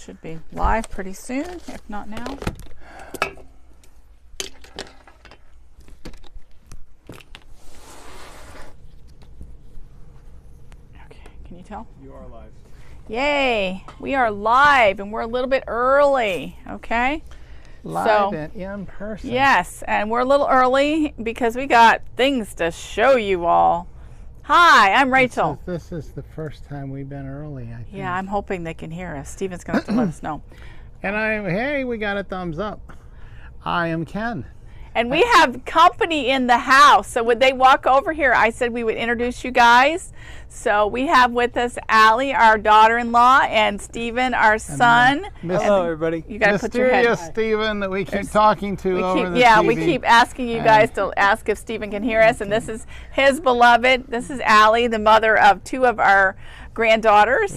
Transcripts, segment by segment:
should be live pretty soon, if not now. Okay, can you tell? You are live. Yay, we are live and we're a little bit early, okay? Live and in person. Yes, and we're a little early because we got things to show you all. Hi, I'm Rachel. This is the first time we've been early, I think. Yeah, I'm hoping they can hear us. Steven's going to have to let us know. And hey, we got a thumbs up. I am Ken. And we have company in the house. So would they walk over here? I said we would introduce you guys. So we have with us Allie, our daughter-in-law, and Steven, our son. Hello, everybody. You got to put your head. Mysterious Steven that we keep talking to over the Yeah, TV. we keep asking you guys to ask if Steven can hear us. And this is his beloved. This is Allie, the mother of 2 of our granddaughters.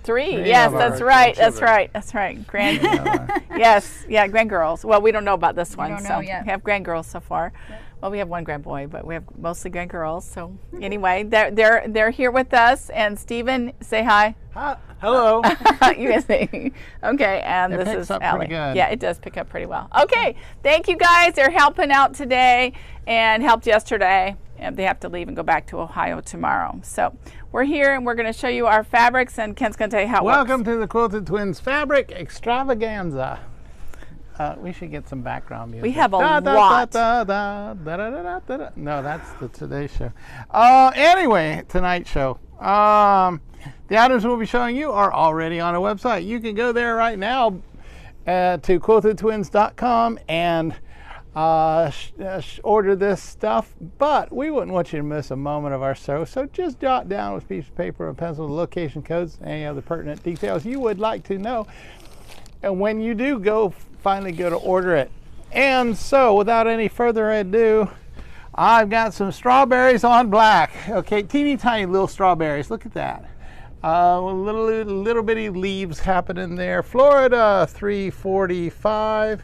Three. Yes, that's right. That's right. That's right. Yes, yeah, grandgirls. Well, we don't know about this one. We don't so know yet. We have grandgirls so far. Yep. Well, we have one grandboy, but we have mostly grandgirls. So anyway, they're here with us. And Steven, say hi. Hi. Hello. You guys say okay. And It this picks is up Allie. pretty good. Yeah, it does pick up pretty well. Okay, thank you guys. They're helping out today and helped yesterday. And they have to leave and go back to Ohio tomorrow. So we're here and we're going to show you our fabrics, and Ken's going to tell you how it Welcome works. to the Quilted Twins Fabric Extravaganza. We should get some background music. We have a lot. No, that's the Today Show. Anyway, tonight's show. The items we'll be showing you are already on our website. You can go there right now to quiltedtwins.com and order this stuff, but we wouldn't want you to miss a moment of our show, so just jot down with a piece of paper and pencil the location codes, any other pertinent details you would like to know, and when you do finally go to order it. And so without any further ado, I've got some strawberries on black. Okay, teeny tiny little strawberries. Look at that. Little bitty leaves happening there. Florida 345.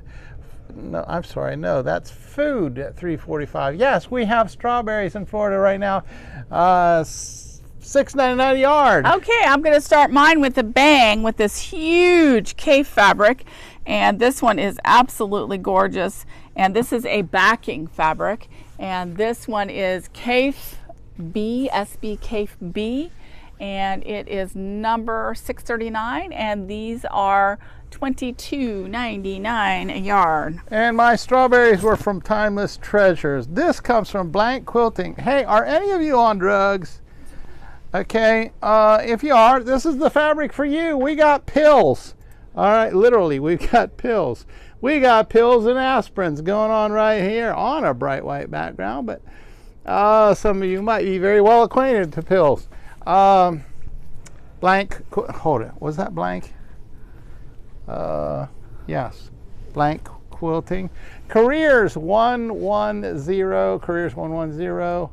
No, I'm sorry. No, that's food at 345. Yes, we have strawberries in Florida right now. $6.99 a yard. Okay, I'm going to start mine with a bang with this huge K fabric, and this one is absolutely gorgeous. And this is a backing fabric, and this one is Cafe B, SB Cafe B, and it is number 639, and these are $22.99 a yard. And my strawberries were from Timeless Treasures. This comes from Blank Quilting. Hey, are any of you on drugs? Okay, if you are, this is the fabric for you. We got pills. All right, literally, we've got pills. We got pills and aspirins going on right here on a bright white background, but some of you might be very well acquainted to pills. Blank, hold it, was that Blank? Yes, Blank Quilting. Careers 110, Careers 110.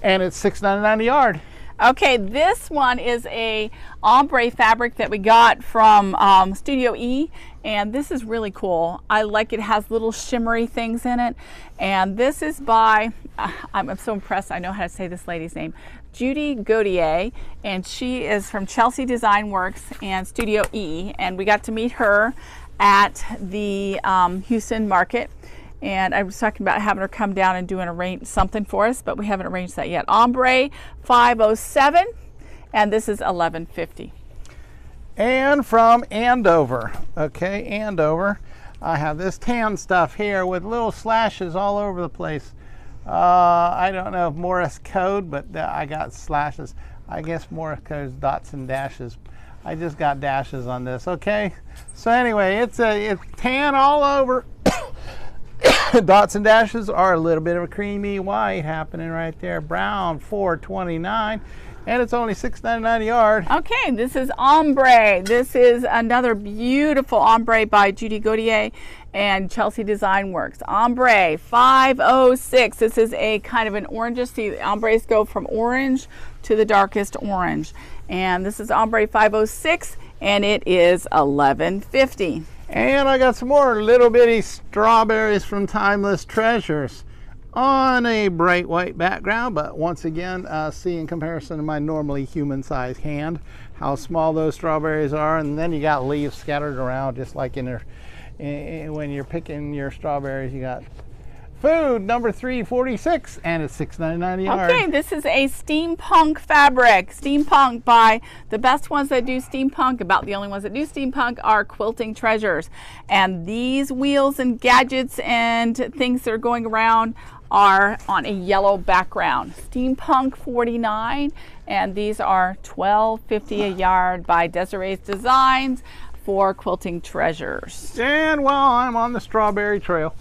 And it's $6.99 a yard. Okay, this one is a ombre fabric that we got from Studio E, and this is really cool. I like it. It has little shimmery things in it, and this is by, I'm so impressed, I know how to say this lady's name, Judy Gautier, and she is from Chelsea Design Works and Studio E, and we got to meet her at the Houston market. And I was talking about having her come down and arrange something for us, but we haven't arranged that yet. Ombre 507, and this is $11.50. And from Andover, okay, Andover, I have this tan stuff here with little slashes all over the place. I don't know if Morse code, but I got slashes. I guess Morse code is dots and dashes. I just got dashes on this, okay? So anyway, it's tan all over. Dots and dashes are a little bit of a creamy white happening right there. Brown $4.29, and it's only $6.99 a yard. Okay, this is ombre. This is another beautiful ombre by Judy Gautier and Chelsea Design Works. Ombre 506. This is a kind of an orange. See, the ombres go from orange to the darkest orange. And this is ombre 506, and it is $11.50. And I got some more little bitty strawberries from Timeless Treasures. on a bright white background, but once again, see in comparison to my normally human-sized hand how small those strawberries are. And then you got leaves scattered around, just like when you're picking your strawberries. You got food number 346, and it's $6.99 a yard. Okay, this is a steampunk fabric. Steampunk by the best ones that do steampunk. About the only ones that do steampunk are Quilting Treasures. And these wheels and gadgets and things that are going around are on a yellow background. Steampunk 49, and these are $12.50 a yard by Desiree's Designs for Quilting Treasures. And while I'm on the strawberry trail,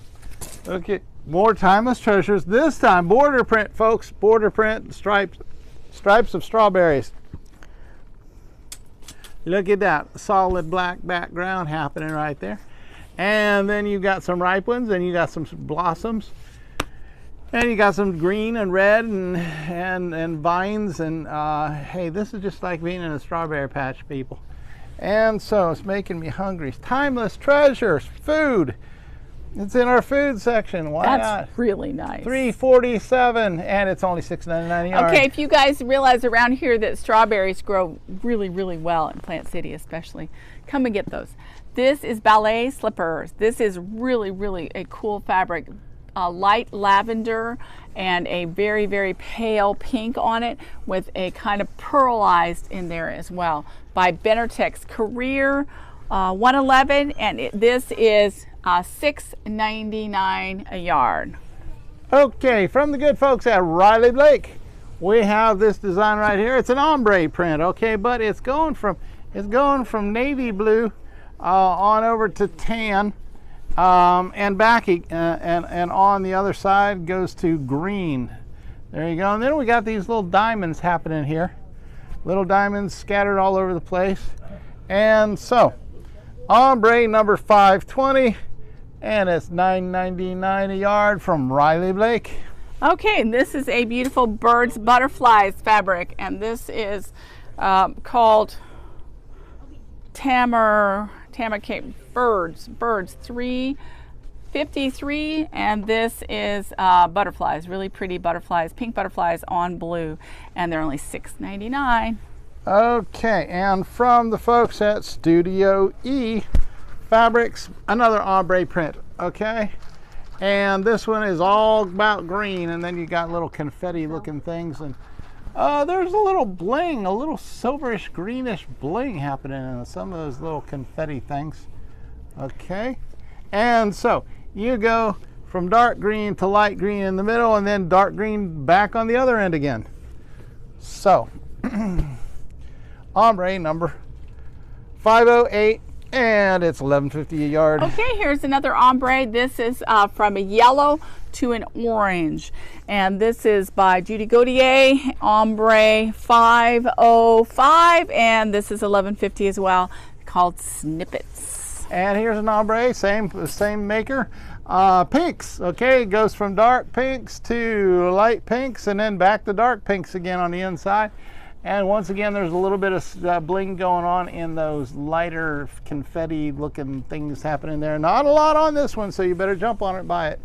okay, more timeless treasures. This time border print, folks. Border print, stripes of strawberries. Look at that solid black background happening right there. And then you got some ripe ones, and you got some blossoms, and you got some green and red and vines. And hey, this is just like being in a strawberry patch, people. And so it's making me hungry. Timeless treasures, food. It's in our food section. Why That's not? really nice. $3.47, and it's only $6.99 a yard. Okay, if you guys realize around here that strawberries grow really, really well in Plant City especially, come and get those. This is ballet slippers. This is really, really a cool fabric. Light lavender and a very, very pale pink on it with a kind of pearlized in there as well by Benartex Career 111, and this is $6.99 a yard. Okay, from the good folks at Riley Blake, we have this design right here. It's an ombre print, okay, but it's going from navy blue on over to tan, and back, and on the other side goes to green. There you go. And then we got these little diamonds happening here, little diamonds scattered all over the place. And so ombre number 520, and it's $9.99 a yard from Riley Blake. Okay, and this is a beautiful birds butterflies fabric, and this is called Birds 353, and this is butterflies, really pretty butterflies, pink butterflies on blue, and they're only $6.99. Okay, and from the folks at Studio E Fabrics, another ombre print, okay? And this one is all about green, and then you got little confetti looking things, and there's a little bling, a little silverish greenish bling happening in some of those little confetti things. Okay, and so you go from dark green to light green in the middle, and then dark green back on the other end again. So ombre number 508, and it's $11.50 a yard. Okay, here's another ombre. This is from a yellow to an orange, and this is by Judy Gautier, ombre 505, and this is $11.50 as well, called Snippets. And here's an ombre, same maker. Pinks, okay, it goes from dark pinks to light pinks, and then back to dark pinks again on the inside. And once again, there's a little bit of bling going on in those lighter confetti looking things happening there. Not a lot on this one, so you better jump on it and buy it.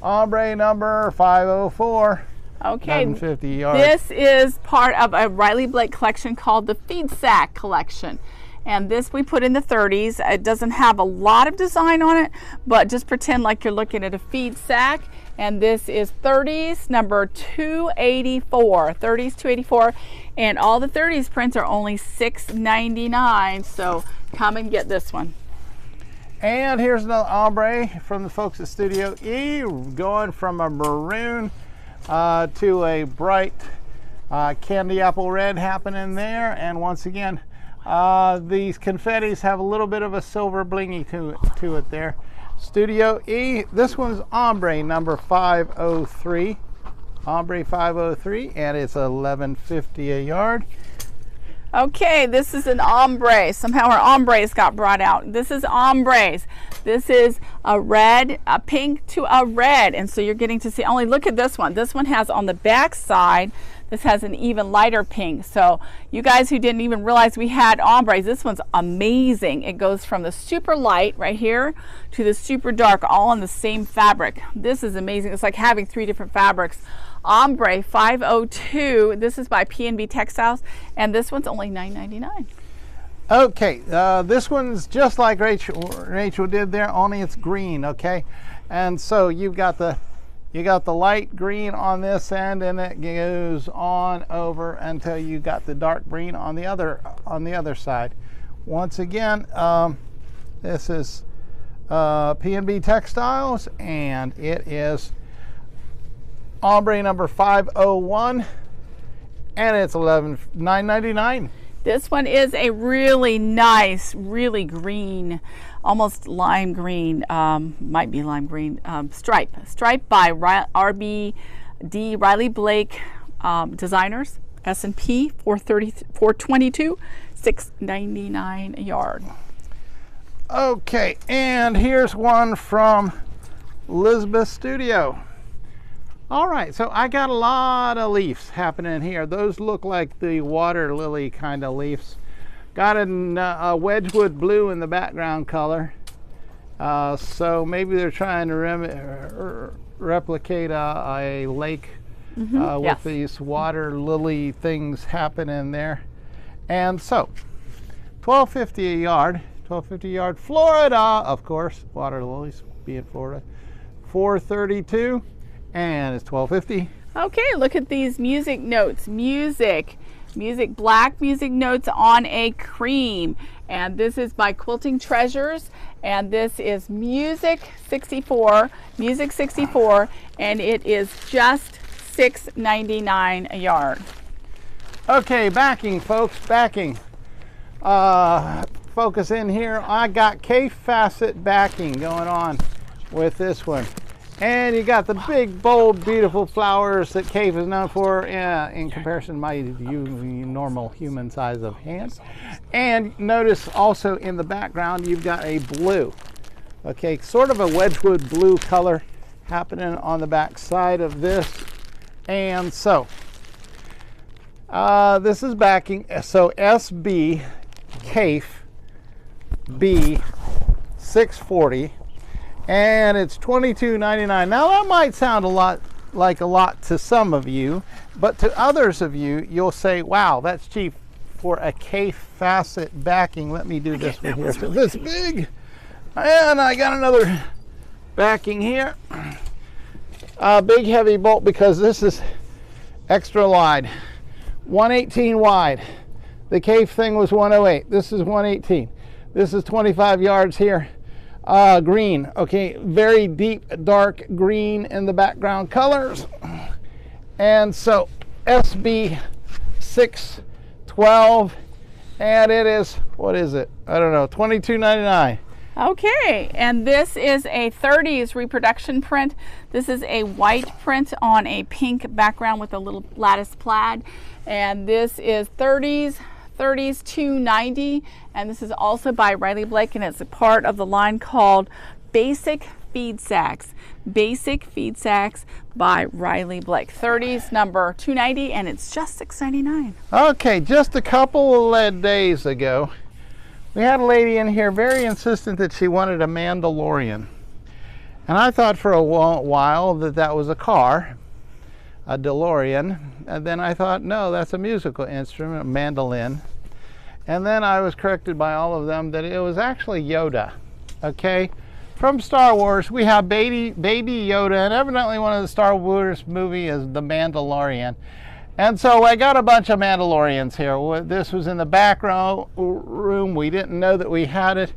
Ombre number 504. Okay, $11.50 a yard. This is part of a Riley Blake collection called the Feed Sack collection. And this we put in the 30s. It doesn't have a lot of design on it, but just pretend like you're looking at a feed sack. And this is 30s number 284. 30s 284. And all the 30s prints are only $6.99. So come and get this one. And here's another ombre from the folks at Studio E, going from a maroon to a bright candy apple red happening there. And once again, these confettis have a little bit of a silver blingy to it there. Studio E, this one's ombre number 503. Ombre 503, and it's $11.50 a yard. Okay, this is an ombre. Somehow our ombres got brought out. This is ombres. This is a red, a pink to a red. And so you're getting to see, only look at this one. This one has on the back side, this has an even lighter pink. So you guys who didn't even realize we had ombres, this one's amazing. It goes from the super light right here to the super dark, all on the same fabric. This is amazing. It's like having 3 different fabrics. Ombre 502. This is by P&B Textiles, and this one's only $9.99. Okay, this one's just like Rachel did there, only it's green. Okay, and so you got the light green on this end, and it goes on over until you got the dark green on the other side. Once again, this is P&B Textiles, and it is ombre number 501, and it's $9.99. This one is a really nice, really green, almost lime green, might be lime green, stripe by RBD Riley Blake Designers, S&P 422, $6.99 a yard. Okay, and here's one from Elizabeth Studio. All right, so I got a lot of leaves happening here. Those look like the water lily kind of leaves. Got a Wedgwood blue in the background color. So maybe they're trying to replicate a lake with these water lily things happening there. And so, $12.50 a yard. $12.50 a yard. Florida, of course, water lilies being Florida. $4.32. And it's $12.50. Okay, look at these music notes. Music black music notes on a cream. And this is by Quilting Treasures. And this is Music 64. And it is just $6.99 a yard. Okay, backing, folks, backing. Focus in here. I got K-facet backing going on with this one. And you got the big, bold, beautiful flowers that Cave is known for in comparison to my normal human size of hands. And notice also in the background you've got a blue. Okay, sort of a Wedgwood blue color happening on the back side of this. And so, this is backing. So SB Cave B 640. And it's $22.99. Now that might sound a lot to some of you, but to others of you, you'll say, "Wow, that's cheap for a K-facet backing." Let me do this one here. So this big, and I got another backing here. Big heavy bolt because this is extra wide, 118 wide. The K thing was 108. This is 118. This is 25 yards here. Green, okay, very deep dark green in the background colors. And so SB 612, and it is, what is it? I don't know, $22.99. Okay, and this is a 30s reproduction print. This is a white print on a pink background with a little lattice plaid. And this is 30s $290, and this is also by Riley Blake, and it's a part of the line called Basic Feed Sacks. Basic Feed Sacks by Riley Blake. 30s number 290, and it's just $6.99. Okay, just a couple of days ago, we had a lady in here very insistent that she wanted a Mandalorian. And I thought for a while that was a car, a DeLorean, and then I thought, no, that's a musical instrument, a mandolin. And then I was corrected by all of them that it was actually Yoda. Okay, from Star Wars, we have baby Yoda, and evidently one of the Star Wars movie is The Mandalorian. And so I got a bunch of Mandalorians here. This was in the back room. We didn't know that we had it.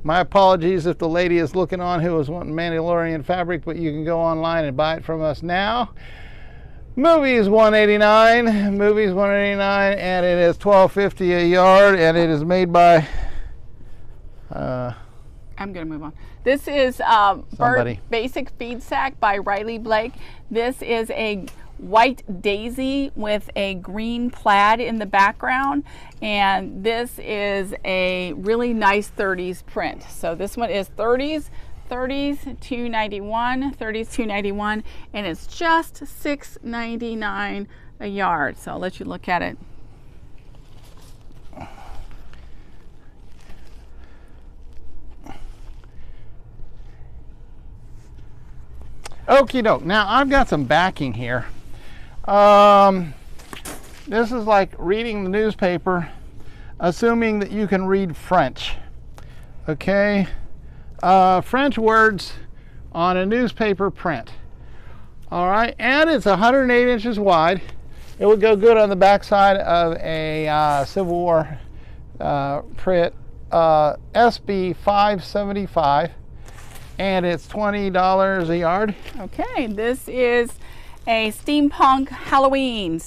My apologies if the lady is looking on who was wanting Mandalorian fabric, but you can go online and buy it from us now. Movies $189, movies $189, and it is $12.50 a yard, and it is made by I'm going to move on. This is Basic Feed Sack by Riley Blake. This is a white daisy with a green plaid in the background, and this is a really nice 30s print. So this one is 30s $291, $291, and it's just $6.99 a yard. So I'll let you look at it. Okie doke. Now I've got some backing here. This is like reading the newspaper, assuming that you can read French. Okay. French words on a newspaper print. All right, and it's 108 inches wide. It would go good on the backside of a Civil War print, SB 575, and it's $20 a yard. Okay, this is a steampunk Halloween,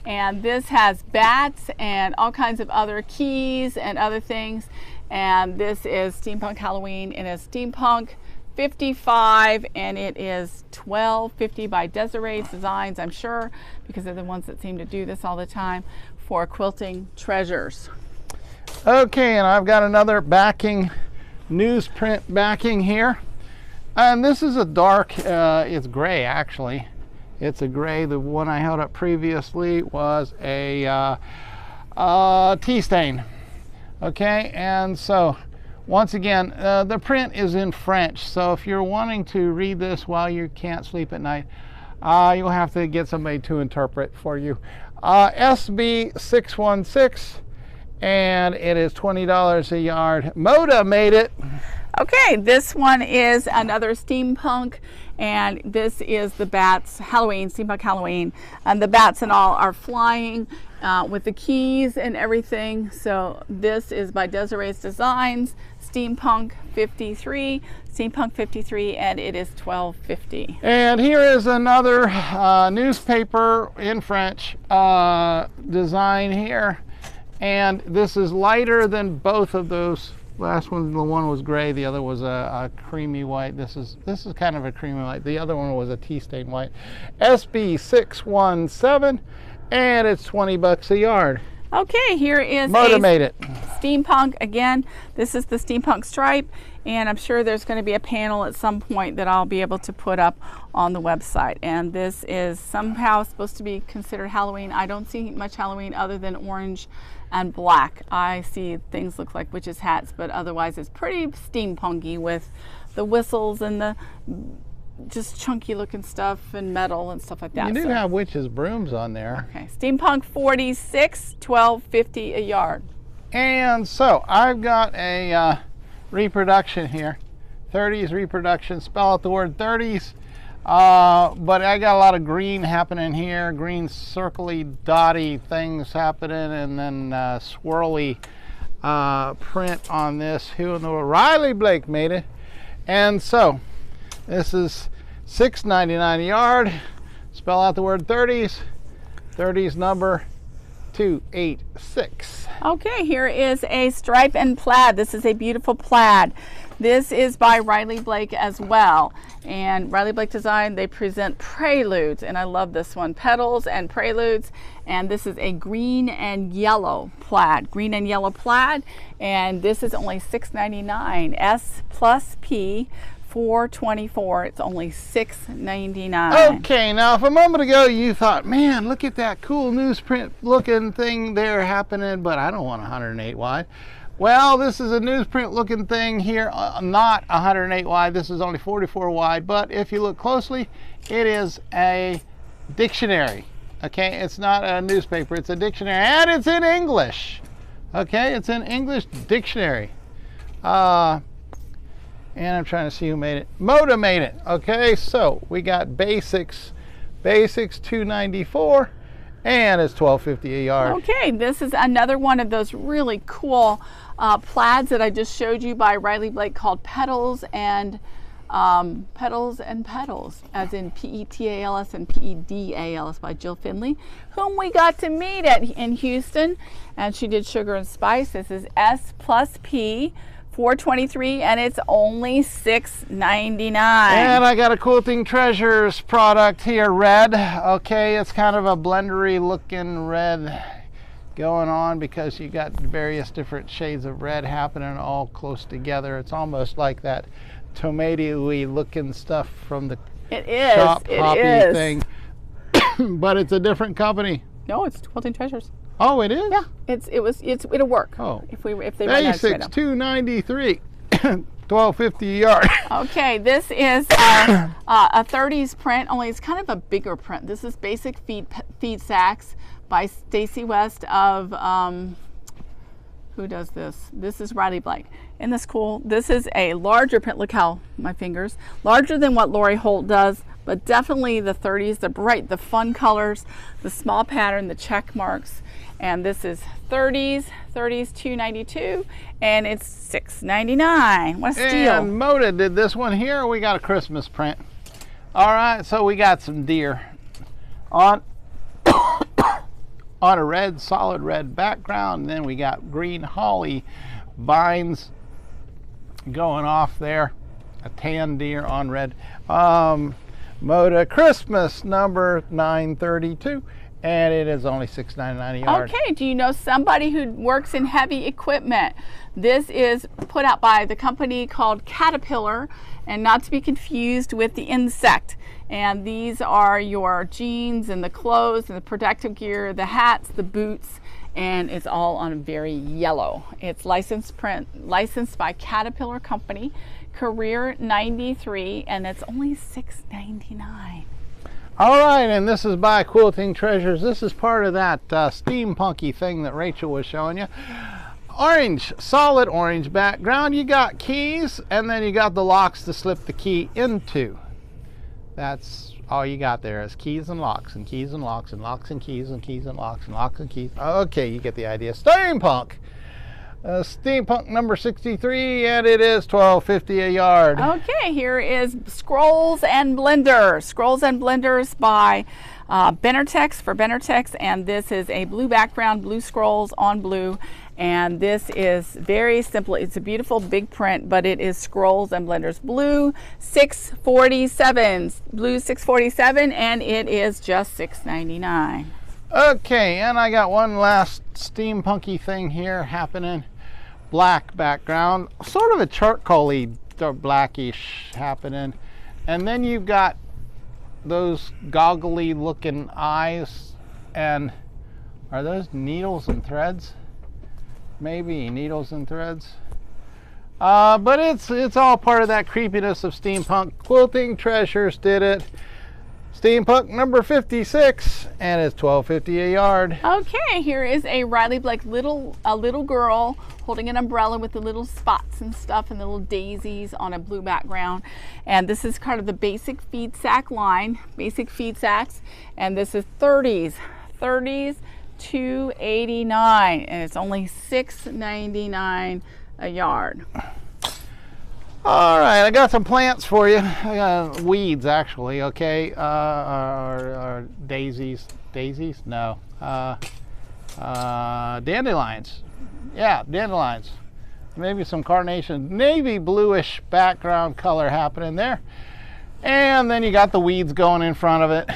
and this has bats and all kinds of other keys and other things. And this is Steampunk Halloween, and it's Steampunk 55, and it is $12.50 by Desiree's Designs, I'm sure, because they're the ones that seem to do this all the time for quilting treasures. Okay, and I've got another backing, newsprint backing here. And this is a dark, it's gray actually. It's a gray. The one I held up previously was a tea stain. Okay, and so once again, the print is in French, so if you're wanting to read this while you can't sleep at night, you'll have to get somebody to interpret for you. SB 616, and it is $20 a yard. Moda made it. Okay, this one is another steampunk, and this is the bats Halloween, Steampunk Halloween, and the bats and all are flying with the keys and everything. So this is by Desiree's Designs, Steampunk 53, and it is $12.50. And here is another newspaper in French design here, and this is lighter than both of those. Last one, the one was gray, the other was a creamy white. This is kind of a creamy white. The other one was a tea stain white. SB 617, and it's $20 a yard. Okay, here is Moda made it. Steampunk again. This is the steampunk stripe, and I'm sure there's going to be a panel at some point that I'll be able to put up on the website. And this is somehow supposed to be considered Halloween. I don't see much Halloween other than orange and black. I see things look like witches' hats, but otherwise it's pretty steampunky with the whistles and the just chunky looking stuff and metal and stuff like that. You do have witches' brooms on there. Okay, Steampunk 46, $12.50 a yard. And so I've got a reproduction here, 30s reproduction. Spell out the word 30s. But I got a lot of green happening here, green circly dotty things happening, and then swirly print on this. Who in the world? Riley Blake made it. And so this is $6.99 a yard. Spell out the word 30s. 30s number 286. Okay, here is a stripe and plaid. This is a beautiful plaid. This is by Riley Blake as well. And Riley Blake Design, they present Preludes, and I love this one. Petals and Preludes, and this is a green and yellow plaid. Green and yellow plaid, and this is only $6.99. S plus P 424. It's only $6.99. Okay, now if a moment ago you thought, man, look at that cool newsprint looking thing there happening, but I don't want 108 wide. Well, this is a newsprint looking thing here, not 108 wide. This is only 44 wide, but if you look closely, it is a dictionary. Okay, it's not a newspaper, it's a dictionary, and it's in English. Okay, it's an English dictionary. And I'm trying to see who made it. Moda made it. Okay, so we got basics $294, and it's $12.50 a yard. Okay, this is another one of those really cool plaids that I just showed you by Riley Blake called Petals and Petals, as in P-E-T-A-L-S and P-E-D-A-L-S by Jill Finley, whom we got to meet in Houston, and she did Sugar and Spice. This is S plus P $4.23, and it's only $6.99. And I got a Quilting Treasures product here, red. Okay, it's kind of a blendery looking red going on because you got various different shades of red happening all close together. It's almost like that tomato-y looking stuff from the shop hoppy thing. But it's a different company. No, it's Quilting Treasures. Oh, it is? Yeah, it'll work. Oh, if they run out of basics $2.93, $12.50 a yard. Okay, this is a 30s print. Only it's kind of a bigger print. This is Basic Feed Sacks by Stacy West of who does this? This is Riley Blake. Isn't this cool? This is a larger print. Look how my fingers larger than what Lori Holt does. But definitely the 30s, the bright, the fun colors, the small pattern, the check marks. And this is 30s $2.92, and it's $6.99. What a steal. And Moda did this one here. We got a Christmas print. All right, so we got some deer on a red, solid red background. And then we got green holly vines going off there. A tan deer on red. Moda Christmas number 932, and it is only $6.99 a yard. Okay, do you know somebody who works in heavy equipment? This is put out by the company called Caterpillar, and not to be confused with the insect. And these are your jeans and the clothes and the protective gear, the hats, the boots, and it's all on very yellow. It's licensed by Caterpillar Company. Career 93, and it's only $6.99. All right, and this is by Quilting Treasures. This is part of that steampunky thing that Rachel was showing you. Orange, solid orange background. You got keys, and then you got the locks to slip the key into. That's all you got there is keys and locks and keys and locks and locks and keys and keys and locks and locks and keys. Okay, you get the idea. Steampunk. Steampunk number 63, and it is $12.50 a yard. Okay, here is Scrolls and Blenders. Scrolls and Blenders by Benartex for Benartex, and this is a blue background, blue scrolls on blue, and this is very simple. It's a beautiful big print, but it is Scrolls and Blenders. Blue 647, blue 647, and it is just $6.99. Okay, and I got one last steampunky thing here happening. Black background, sort of a charcoaly, blackish happening. And then you've got those goggly looking eyes. And are those needles and threads? Maybe needles and threads. But it's all part of that creepiness of steampunk. Quilting Treasures did it. Steampunk number 56, and it's $12.50 a yard. Okay, here is a Riley Blake a little girl holding an umbrella with the little spots and stuff and the little daisies on a blue background. And this is kind of the Basic Feed Sack line, Basic Feed Sacks, and this is 30s $2.89, and it's only $6.99 a yard. All right, I got some plants for you. I got weeds, actually, okay? Or daisies. Daisies? No. Dandelions. Yeah, dandelions. Maybe some carnation. Navy bluish background color happening there. And then you got the weeds going in front of it.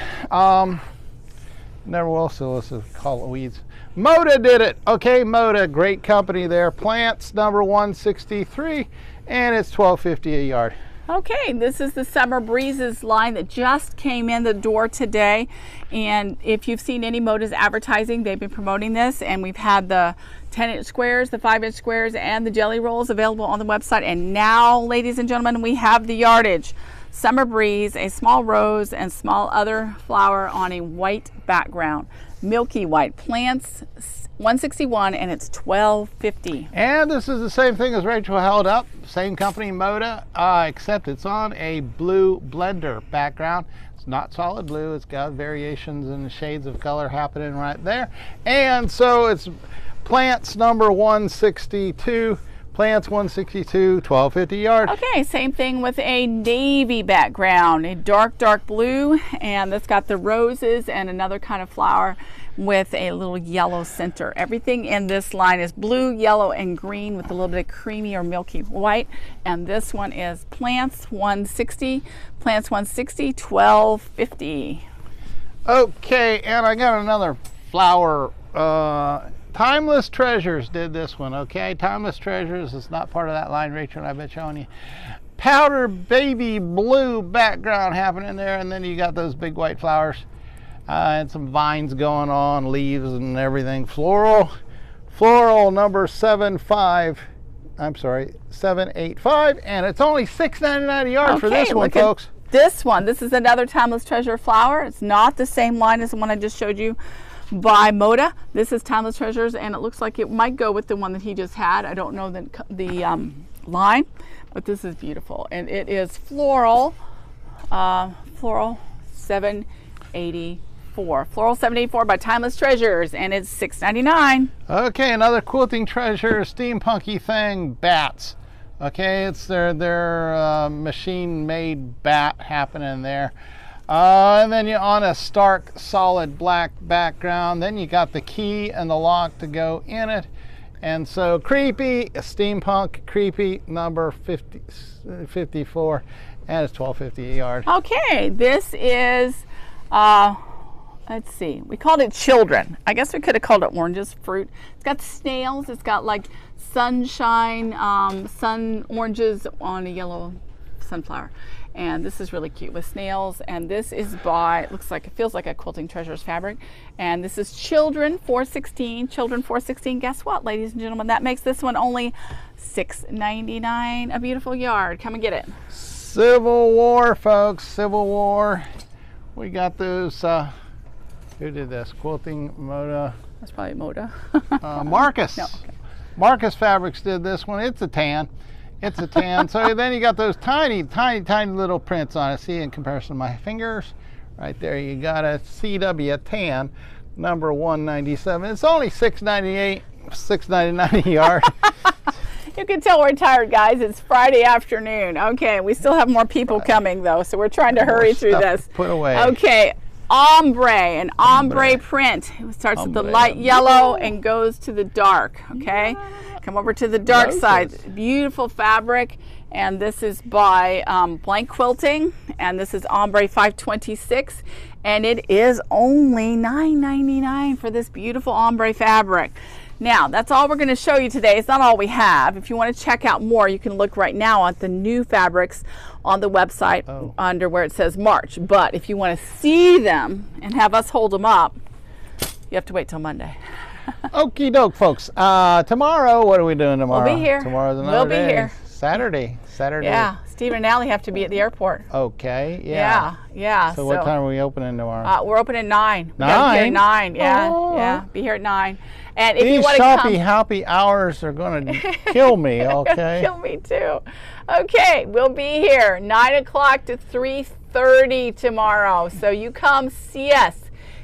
Never will, so let's call it weeds. Moda did it. Okay, Moda, great company there. Plants number 163. And it's $12.50 a yard. Okay, this is the Summer Breezes line that just came in the door today. And if you've seen any Moda's advertising, they've been promoting this. And we've had the 10-inch squares, the 5-inch squares, and the jelly rolls available on the website. And now, ladies and gentlemen, we have the yardage. Summer Breeze, a small rose and small other flower on a white background. Milky white plants, 161, and it's $12.50. And this is the same thing as Rachel held up, same company, Moda, except it's on a blue blender background. It's not solid blue, it's got variations in the shades of color happening right there. And so it's plants number 162 Plants 162, 1250 yard. Okay, same thing with a navy background, a dark blue, and that's got the roses and another kind of flower with a little yellow center. Everything in this line is blue, yellow, and green with a little bit of creamy or milky white. And this one is Plants 160, 1250. Okay, and I got another flower. Timeless Treasures did this one, okay? Timeless Treasures is not part of that line, Rachel, and I've been showing you. Powder baby blue background happening there, and then you got those big white flowers and some vines going on, leaves and everything. Floral number 785, and it's only $6.99 a yard for this one, folks. This one, this is another Timeless Treasure flower. It's not the same line as the one I just showed you by Moda. This is Timeless Treasures, and it looks like it might go with the one that he just had. I don't know the line, but this is beautiful, and it is floral 784. Floral 784 by Timeless Treasures, and it's $6.99. Okay, another Quilting Treasure steampunky thing, bats. Okay, it's their machine-made bat happening there. And then you're on a stark, solid black background. Then you got the key and the lock to go in it. And so creepy, steampunk, creepy, number 54, and it's $12.50 a yard. Okay, this is, let's see, we called it Children. I guess we could have called it Oranges, fruit. It's got snails. It's got like sunshine, sun oranges on a yellow sunflower. And this is really cute with snails, and this is by, it feels like a Quilting Treasures fabric, and this is Children 416. Children 416. Guess what, ladies and gentlemen, that makes this one only $6.99 a beautiful yard. Come and get it. Civil War, folks, Civil War. We got those, who did this? Quilting, Moda. That's probably Moda. Marcus. No, okay. Marcus Fabrics did this one. It's a tan. It's a tan. So then you got those tiny little prints on it. See, in comparison to my fingers, right there, you got a CW tan, number 197. It's only $6.98, $6.99 a yard. You can tell we're tired, guys. It's Friday afternoon. Okay, we still have more people coming though, so we're trying to hurry through this. Put away. Okay. An ombre print. It starts with the light yellow and goes to the dark. Okay, come over to the dark side. Beautiful fabric, and this is by Blank Quilting, and this is ombre 526, and it is only $9.99 for this beautiful ombre fabric. Now, that's all we're going to show you today. It's not all we have. If you want to check out more, you can look right now at the new fabrics on the website under where it says March. But if you want to see them and have us hold them up, you have to wait till Monday. Okie doke, folks. Tomorrow, what are we doing tomorrow? We'll be here. Tomorrow's another day. We'll be here. Saturday. Yeah, Steve and Allie have to be at the airport. Okay, yeah. Yeah. So what time are we opening tomorrow? We're open at 9. 9? We gotta be here at 9, yeah. Oh. Yeah, be here at 9. And if These you want to come, happy hours are going to kill me, okay? Kill me too. Okay, we'll be here 9 o'clock to 3:30 tomorrow. So you come see us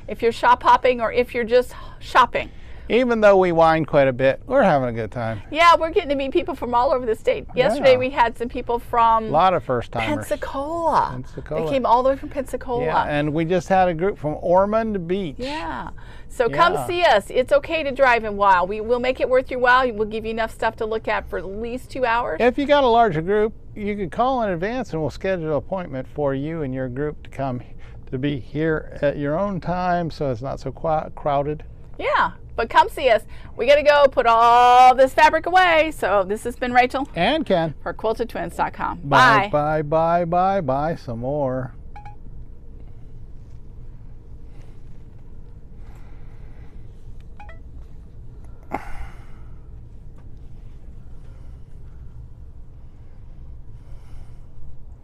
if you're shop hopping or if you're just shopping. Even though we whine quite a bit, we're having a good time. Yeah, we're getting to meet people from all over the state. Yesterday we had some people from a lot of first timers. Pensacola. They came all the way from Pensacola. Yeah, and we just had a group from Ormond Beach. Yeah. So come see us. It's okay to drive in while. We will make it worth your while. We'll give you enough stuff to look at for at least 2 hours. If you got a larger group, you can call in advance and we'll schedule an appointment for you and your group to come to be here at your own time so it's not so crowded. Yeah, but come see us. We got to go put all this fabric away. So this has been Rachel. And Ken. For QuiltedTwins.com. Bye. Bye. Some more.